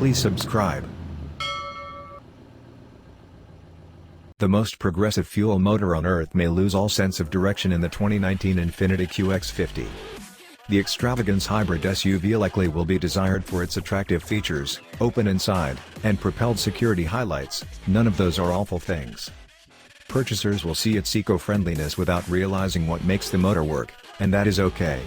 Please subscribe. The most progressive fuel motor on Earth may lose all sense of direction in the 2019 Infiniti QX50. The extravagance hybrid SUV likely will be desired for its attractive features, open inside, and propelled security highlights. None of those are awful things. Purchasers will see its eco-friendliness without realizing what makes the motor work, and that is okay.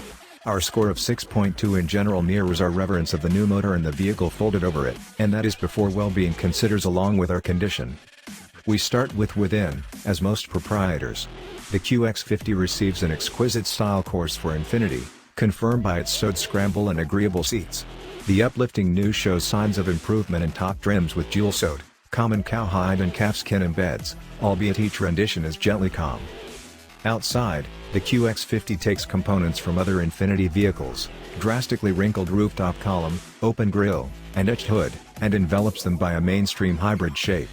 Our score of 6.2 in general mirrors our reverence of the new motor and the vehicle folded over it, and that is before well-being considers along with our condition. We start with within, as most proprietors. The QX50 receives an exquisite style course for Infiniti, confirmed by its sewed scramble and agreeable seats. The uplifting new shows signs of improvement in top trims with dual sewed, common cowhide and calfskin embeds, albeit each rendition is gently calm. Outside, the QX50 takes components from other Infiniti vehicles, drastically wrinkled rooftop column, open grille, and etched hood, and envelops them by a mainstream hybrid shape.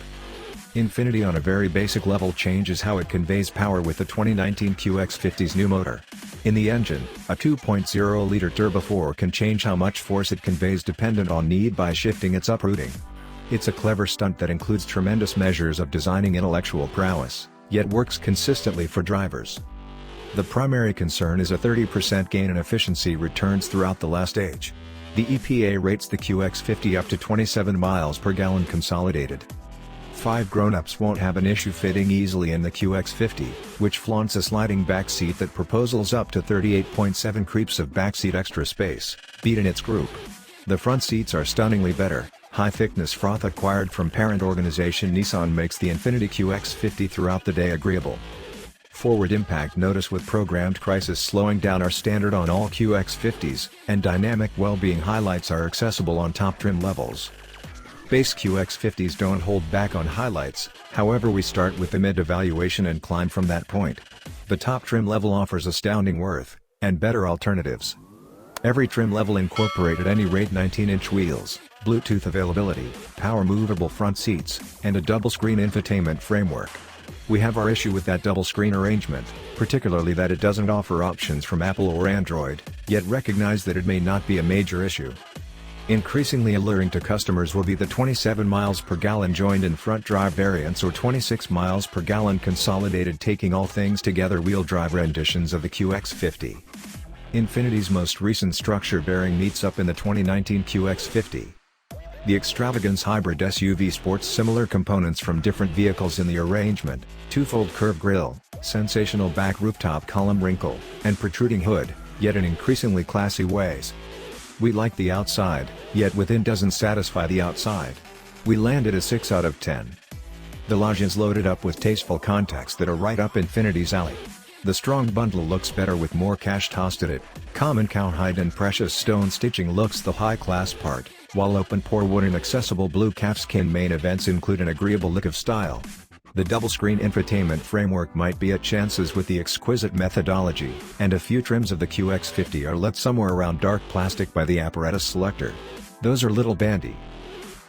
Infiniti on a very basic level changes how it conveys power with the 2019 QX50's new motor. In the engine, a 2.0-liter turbo-4 can change how much force it conveys dependent on need by shifting its uprooting. It's a clever stunt that includes tremendous measures of designing intellectual prowess, yet works consistently for drivers. The primary concern is a 30% gain in efficiency returns throughout the last stage. The EPA rates the QX50 up to 27 miles per gallon consolidated. 5 grown-ups won't have an issue fitting easily in the QX50, which flaunts a sliding back seat that proposals up to 38.7 creeps of backseat extra space, beat in its group. The front seats are stunningly better. High-thickness froth acquired from parent organization Nissan makes the Infiniti QX50 throughout the day agreeable. Forward impact notice with programmed crisis slowing down are standard on all QX50s, and dynamic well-being highlights are accessible on top trim levels. Base QX50s don't hold back on highlights, however we start with the mid-evaluation and climb from that point. The top trim level offers astounding worth, and better alternatives. Every trim level incorporated any rate 19-inch wheels, Bluetooth availability, power movable front seats, and a double-screen infotainment framework. We have our issue with that double-screen arrangement, particularly that it doesn't offer options from Apple or Android, yet recognize that it may not be a major issue. Increasingly alluring to customers will be the 27 miles per gallon joined-in front drive variants or 26 miles per gallon consolidated taking all things together wheel drive renditions of the QX50. Infiniti's most recent structure bearing meets up in the 2019 QX50. The extravagance hybrid SUV sports similar components from different vehicles in the arrangement: two-fold curved grille, sensational back rooftop column wrinkle, and protruding hood, yet in increasingly classy ways. We like the outside, yet within doesn't satisfy the outside. We landed a 6 out of 10. The Lodge is loaded up with tasteful contacts that are right up Infiniti's alley. The strong bundle looks better with more cash tossed at it. Common cowhide and precious stone stitching looks the high-class part, while open pore wood and accessible blue calfskin main events include an agreeable look of style. The double-screen infotainment framework might be at chances with the exquisite methodology, and a few trims of the QX50 are let somewhere around dark plastic by the apparatus selector. Those are little bandy.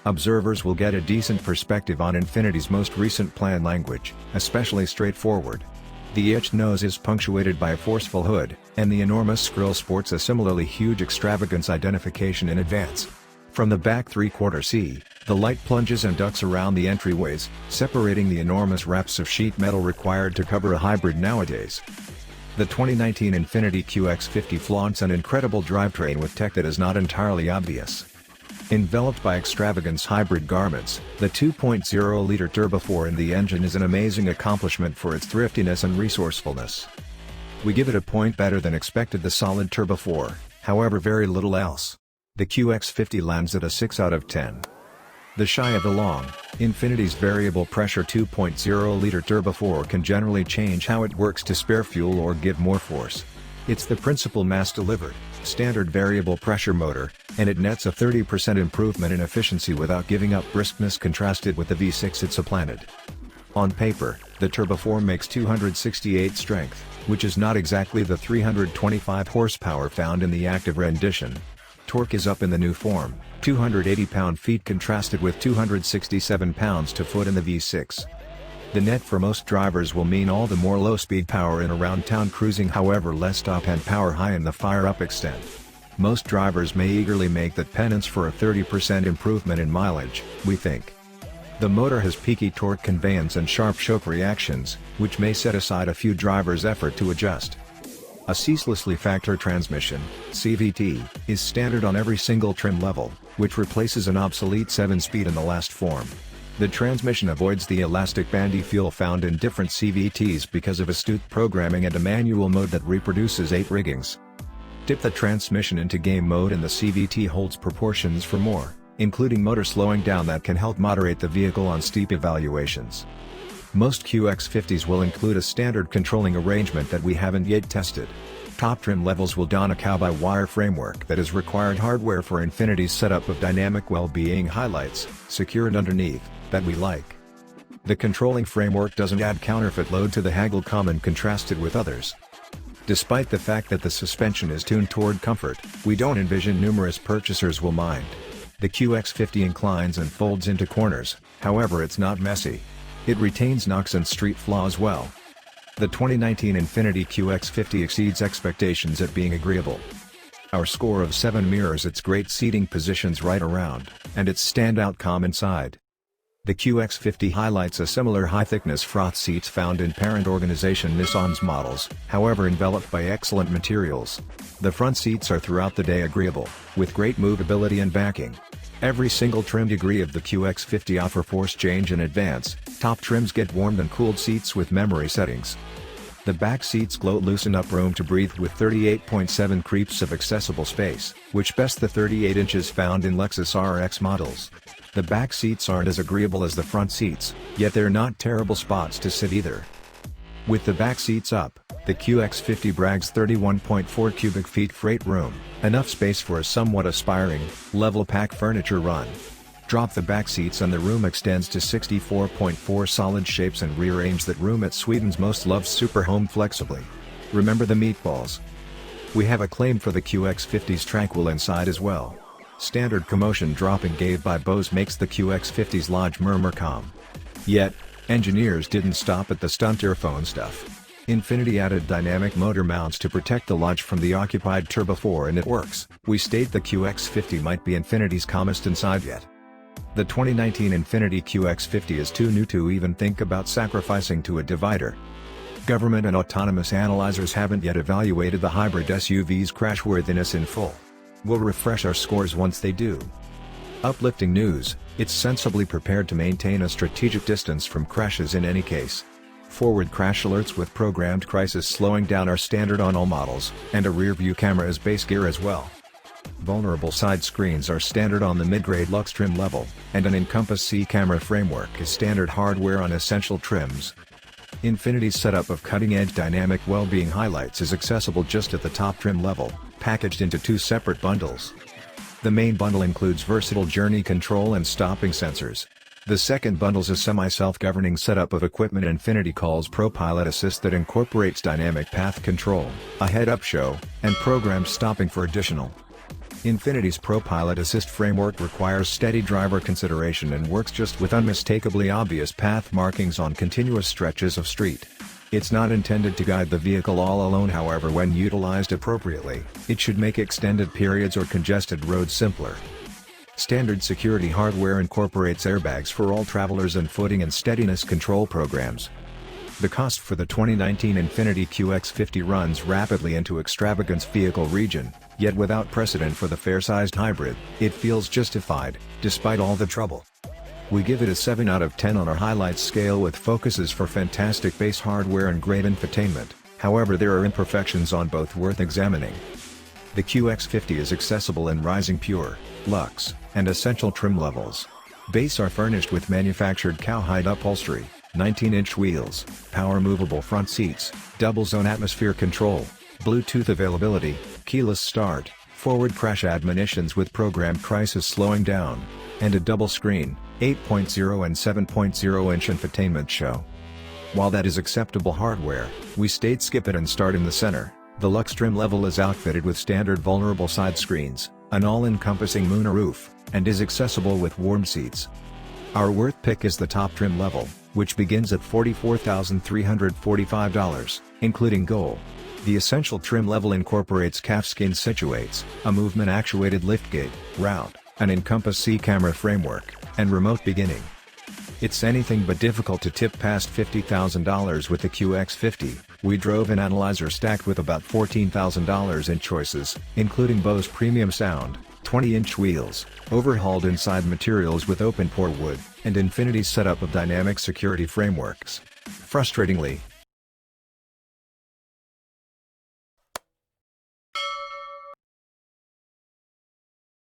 Observers will get a decent perspective on Infiniti's most recent plan language, especially straightforward. The etched nose is punctuated by a forceful hood, and the enormous grille sports a similarly huge extravagance identification in advance. From the back three-quarter C, the light plunges and ducks around the entryways, separating the enormous wraps of sheet metal required to cover a hybrid nowadays. The 2019 Infiniti QX50 flaunts an incredible drivetrain with tech that is not entirely obvious. Enveloped by extravagance hybrid garments, the 2.0-liter turbo-4 in the engine is an amazing accomplishment for its thriftiness and resourcefulness. We give it a point better than expected the solid turbo-4, however very little else. The QX50 lands at a 6 out of 10. The shy of the long, Infiniti's variable pressure 2.0-liter turbo-4 can generally change how it works to spare fuel or give more force. It's the principal mass-delivered, standard variable pressure motor, and it nets a 30% improvement in efficiency without giving up briskness contrasted with the V6 it supplanted. On paper, the turbo-4 makes 268 strength, which is not exactly the 325 horsepower found in the active rendition. Torque is up in the new form, 280 pound-feet contrasted with 267 pounds-to-foot in the V6. The net for most drivers will mean all the more low-speed power in around town cruising, however less top-end power high in the fire-up extent. Most drivers may eagerly make that penance for a 30% improvement in mileage, we think. The motor has peaky torque conveyance and sharp choke reactions, which may set aside a few drivers' effort to adjust. A ceaselessly factor transmission, CVT, is standard on every single trim level, which replaces an obsolete 7-speed in the last form. The transmission avoids the elastic bandy feel found in different CVTs because of astute programming and a manual mode that reproduces 8 riggings. Dip the transmission into game mode and the CVT holds proportions for more, including motor slowing down that can help moderate the vehicle on steep evaluations. Most QX50s will include a standard controlling arrangement that we haven't yet tested. Top trim levels will don a cow-by-wire framework that is required hardware for Infiniti's setup of dynamic well-being highlights, secured underneath, that we like. The controlling framework doesn't add counterfeit load to the haggle common contrasted with others. Despite the fact that the suspension is tuned toward comfort, we don't envision numerous purchasers will mind. The QX50 inclines and folds into corners, however it's not messy. It retains knocks and street flaws well. The 2019 Infiniti QX50 exceeds expectations at being agreeable. Our score of 7 mirrors its great seating positions right around, and its standout calm inside. The QX50 highlights a similar high-thickness froth seats found in parent organization Nissan's models, however enveloped by excellent materials. The front seats are throughout the day agreeable, with great movability and backing. Every single trim degree of the QX50 offer force change in advance. Top trims get warmed and cooled seats with memory settings. The back seats gloat loosen up room to breathe with 38.7 creeps of accessible space, which best the 38 inches found in Lexus RX models. The back seats aren't as agreeable as the front seats, yet they're not terrible spots to sit either. With the back seats up, the QX50 brags 31.4 cubic feet freight room, enough space for a somewhat aspiring, level pack furniture run. Drop the back seats and the room extends to 64.4 solid shapes and rearrange that room at Sweden's most loved superhome flexibly. Remember the meatballs? We have a claim for the QX50's tranquil inside as well. Standard commotion dropping gave by Bose makes the QX50's lodge murmur calm. Yet, engineers didn't stop at the stunt earphone stuff. Infiniti added dynamic motor mounts to protect the lodge from the occupied turbofore and it works. We state the QX50 might be Infiniti's calmest inside yet. The 2019 Infiniti QX50 is too new to even think about sacrificing to a divider. Government and autonomous analyzers haven't yet evaluated the hybrid SUV's crashworthiness in full. We'll refresh our scores once they do. Uplifting news, it's sensibly prepared to maintain a strategic distance from crashes in any case. Forward crash alerts with programmed crisis slowing down are standard on all models, and a rear-view camera is base gear as well. Vulnerable side screens are standard on the mid-grade Lux trim level, and an Encompass C camera framework is standard hardware on essential trims. Infiniti's setup of cutting-edge dynamic well-being highlights is accessible just at the top trim level, packaged into 2 separate bundles. The main bundle includes versatile journey control and stopping sensors. The second bundle's a semi-self-governing setup of equipment Infiniti calls ProPilot Assist that incorporates dynamic path control, a head-up show, and programmed stopping for additional. Infiniti's ProPilot Assist framework requires steady driver consideration and works just with unmistakably obvious path markings on continuous stretches of street. It's not intended to guide the vehicle all alone, however when utilized appropriately, it should make extended periods or congested roads simpler. Standard security hardware incorporates airbags for all travelers and footing and steadiness control programs. The cost for the 2019 Infiniti QX50 runs rapidly into extravagance vehicle region, yet without precedent for the fair-sized hybrid, it feels justified, despite all the trouble. We give it a 7 out of 10 on our highlights scale with focuses for fantastic base hardware and great infotainment, however there are imperfections on both worth examining. The QX50 is accessible in rising pure, luxe, and essential trim levels. Base are furnished with manufactured cowhide upholstery, 19-inch wheels, power movable front seats, double-zone atmosphere control, Bluetooth availability, keyless start, forward crash admonitions with programmed crisis slowing down, and a double-screen, 8.0 and 7.0-inch infotainment show. While that is acceptable hardware, we state skip it and start in the center. The Lux trim level is outfitted with standard vulnerable side screens, an all-encompassing moonroof, and is accessible with warm seats. Our worth pick is the top trim level, which begins at $44,345, including gold. The essential trim level incorporates calfskin situates, a movement-actuated liftgate, route, an Encompass C camera framework, and remote beginning. It's anything but difficult to tip past $50,000 with the QX50. We drove an analyzer stacked with about $14,000 in choices, including Bose premium sound, 20-inch wheels, overhauled inside materials with open-pore wood, and Infiniti's setup of dynamic security frameworks. Frustratingly,